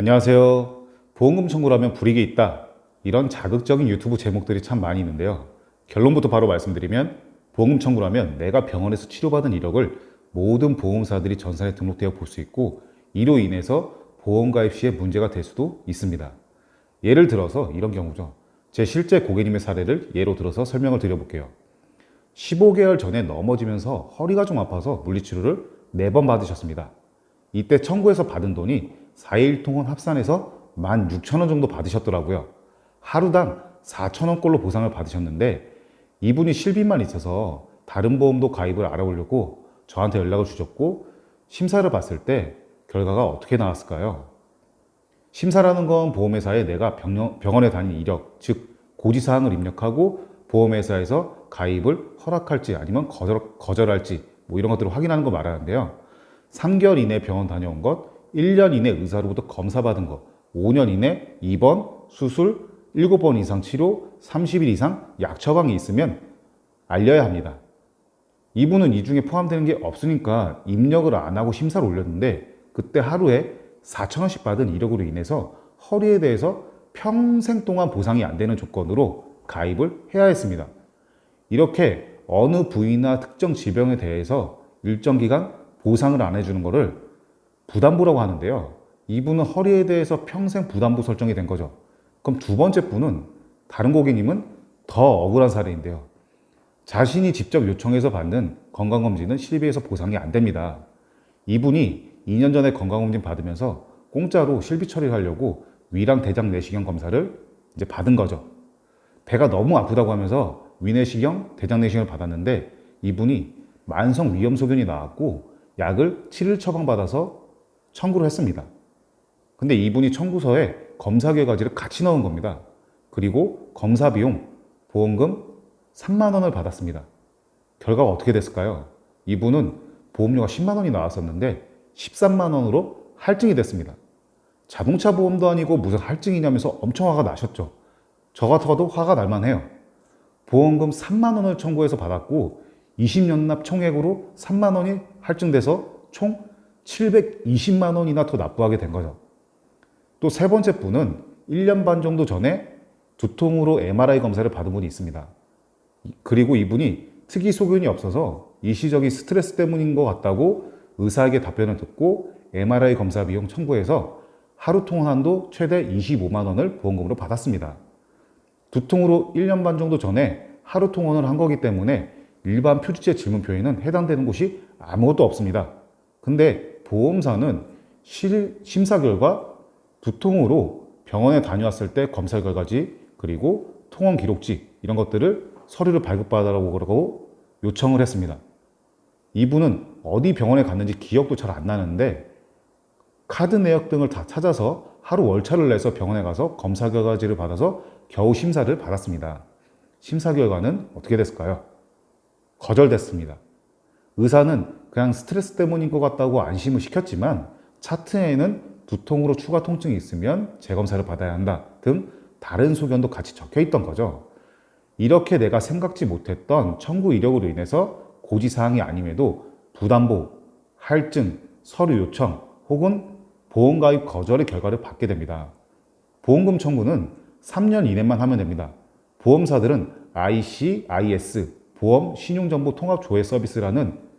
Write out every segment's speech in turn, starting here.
안녕하세요. 보험금 청구를 하면 불이익이 있다. 이런 자극적인 유튜브 제목들이 참 많이 있는데요. 결론부터 바로 말씀드리면 보험금 청구를 하면 내가 병원에서 치료받은 이력을 모든 보험사들이 전산에 등록되어 볼 수 있고 이로 인해서 보험 가입 시에 문제가 될 수도 있습니다. 예를 들어서 이런 경우죠. 제 실제 고객님의 사례를 예로 들어서 설명을 드려볼게요. 15개월 전에 넘어지면서 허리가 좀 아파서 물리치료를 4번 받으셨습니다. 이때 청구해서 받은 돈이 4일 통원 합산해서 16,000원 정도 받으셨더라고요. 하루당 4,000원꼴로 보상을 받으셨는데 이분이 실비만 있어서 다른 보험도 가입을 알아보려고 저한테 연락을 주셨고 심사를 봤을 때 결과가 어떻게 나왔을까요? 심사라는 건 보험회사에 내가 병원에 다닌 이력, 즉 고지사항을 입력하고 보험회사에서 가입을 허락할지 아니면 거절할지 이런 것들을 확인하는 거 말하는데요. 3개월 이내 병원 다녀온 것, 1년 이내 의사로부터 검사받은 것, 5년 이내 입원, 수술, 7번 이상 치료, 30일 이상 약 처방이 있으면 알려야 합니다. 이분은 이 중에 포함되는 게 없으니까 입력을 안 하고 심사를 올렸는데 그때 하루에 4,000원씩 받은 이력으로 인해서 허리에 대해서 평생 동안 보상이 안 되는 조건으로 가입을 해야 했습니다. 이렇게 어느 부위나 특정 질병에 대해서 일정 기간 보상을 안 해주는 것을 부담부라고 하는데요. 이분은 허리에 대해서 평생 부담부 설정이 된 거죠. 그럼 두 번째 분은 다른 고객님은 더 억울한 사례인데요. 자신이 직접 요청해서 받는 건강검진은 실비에서 보상이 안 됩니다. 이분이 2년 전에 건강검진 받으면서 공짜로 실비 처리를 하려고 위랑 대장 내시경 검사를 이제 받은 거죠. 배가 너무 아프다고 하면서 위내시경, 대장 내시경을 받았는데 이분이 만성 위염소견이 나왔고 약을 7일 처방받아서 청구를 했습니다. 근데 이분이 청구서에 검사 결과지를 같이 넣은 겁니다. 그리고 검사 비용, 보험금 3만 원을 받았습니다. 결과가 어떻게 됐을까요? 이분은 보험료가 10만 원이 나왔었는데 13만 원으로 할증이 됐습니다. 자동차 보험도 아니고 무슨 할증이냐면서 엄청 화가 나셨죠. 저 같아도 화가 날만 해요. 보험금 3만 원을 청구해서 받았고 20년 납 총액으로 3만 원이 할증돼서 총 720만 원이나 더 납부하게 된 거죠. 또 세 번째 분은 1년 반 정도 전에 두통으로 MRI 검사를 받은 분이 있습니다. 그리고 이분이 특이 소견이 없어서 일시적인 스트레스 때문인 것 같다고 의사에게 답변을 듣고 MRI 검사 비용 청구해서 하루 통화한도 최대 25만 원을 보험금으로 받았습니다. 두통으로 1년 반 정도 전에 하루 통원을 한 거기 때문에 일반 표지체 질문표에는 해당되는 곳이 아무것도 없습니다. 근데 보험사는 심사 결과 두통으로 병원에 다녀왔을 때 검사 결과지 그리고 통원 기록지 이런 것들을 서류를 발급받으라고 요청을 했습니다. 이분은 어디 병원에 갔는지 기억도 잘 안 나는데 카드 내역 등을 다 찾아서 하루 월차를 내서 병원에 가서 검사 결과지를 받아서 겨우 심사를 받았습니다. 심사 결과는 어떻게 됐을까요? 거절됐습니다. 의사는 그냥 스트레스 때문인 것 같다고 안심을 시켰지만 차트에는 두통으로 추가 통증이 있으면 재검사를 받아야 한다 등 다른 소견도 같이 적혀 있던 거죠. 이렇게 내가 생각지 못했던 청구 이력으로 인해서 고지사항이 아님에도 부담보, 할증, 서류 요청 혹은 보험가입 거절의 결과를 받게 됩니다. 보험금 청구는 3년 이내만 하면 됩니다. 보험사들은 ICIS, 보험 신용정보 통합 조회 서비스라는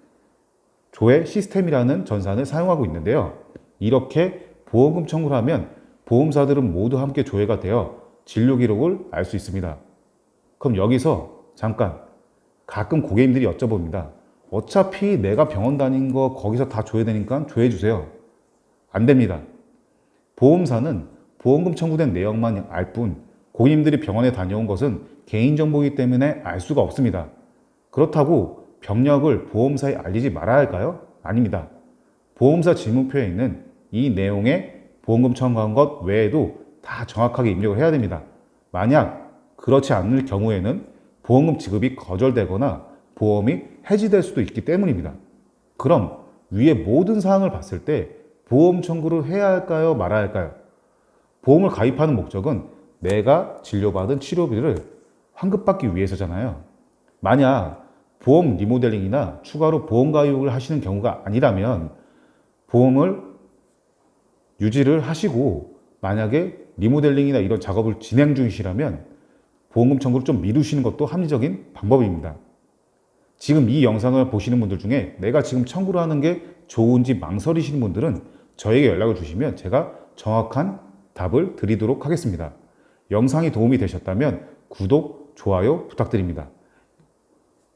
조회 시스템이라는 전산을 사용하고 있는데요. 이렇게 보험금 청구를 하면 보험사들은 모두 함께 조회가 되어 진료 기록을 알 수 있습니다. 그럼 여기서 잠깐 가끔 고객님들이 여쭤봅니다. 어차피 내가 병원 다닌 거 거기서 다 조회되니까 조회해 주세요. 안 됩니다. 보험사는 보험금 청구된 내역만 알 뿐 고객님들이 병원에 다녀온 것은 개인정보이기 때문에 알 수가 없습니다. 그렇다고 병력을 보험사에 알리지 말아야 할까요? 아닙니다. 보험사 질문표에 있는 이 내용에 보험금 청구한 것 외에도 다 정확하게 입력을 해야 됩니다. 만약 그렇지 않을 경우에는 보험금 지급이 거절되거나 보험이 해지될 수도 있기 때문입니다. 그럼 위의 모든 사항을 봤을 때 보험 청구를 해야 할까요? 말아야 할까요? 보험을 가입하는 목적은 내가 진료받은 치료비를 환급받기 위해서잖아요. 만약 보험 리모델링이나 추가로 보험 가입을 하시는 경우가 아니라면 보험을 유지를 하시고 만약에 리모델링이나 이런 작업을 진행 중이시라면 보험금 청구를 좀 미루시는 것도 합리적인 방법입니다. 지금 이 영상을 보시는 분들 중에 내가 지금 청구를 하는 게 좋은지 망설이시는 분들은 저에게 연락을 주시면 제가 정확한 답을 드리도록 하겠습니다. 영상이 도움이 되셨다면 구독, 좋아요 부탁드립니다.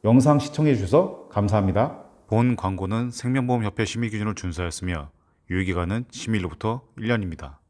영상 시청해 주셔서 감사합니다. 본 광고는 생명보험협회 심의기준을 준수하였으며 유효기간은 심의일로부터 1년입니다.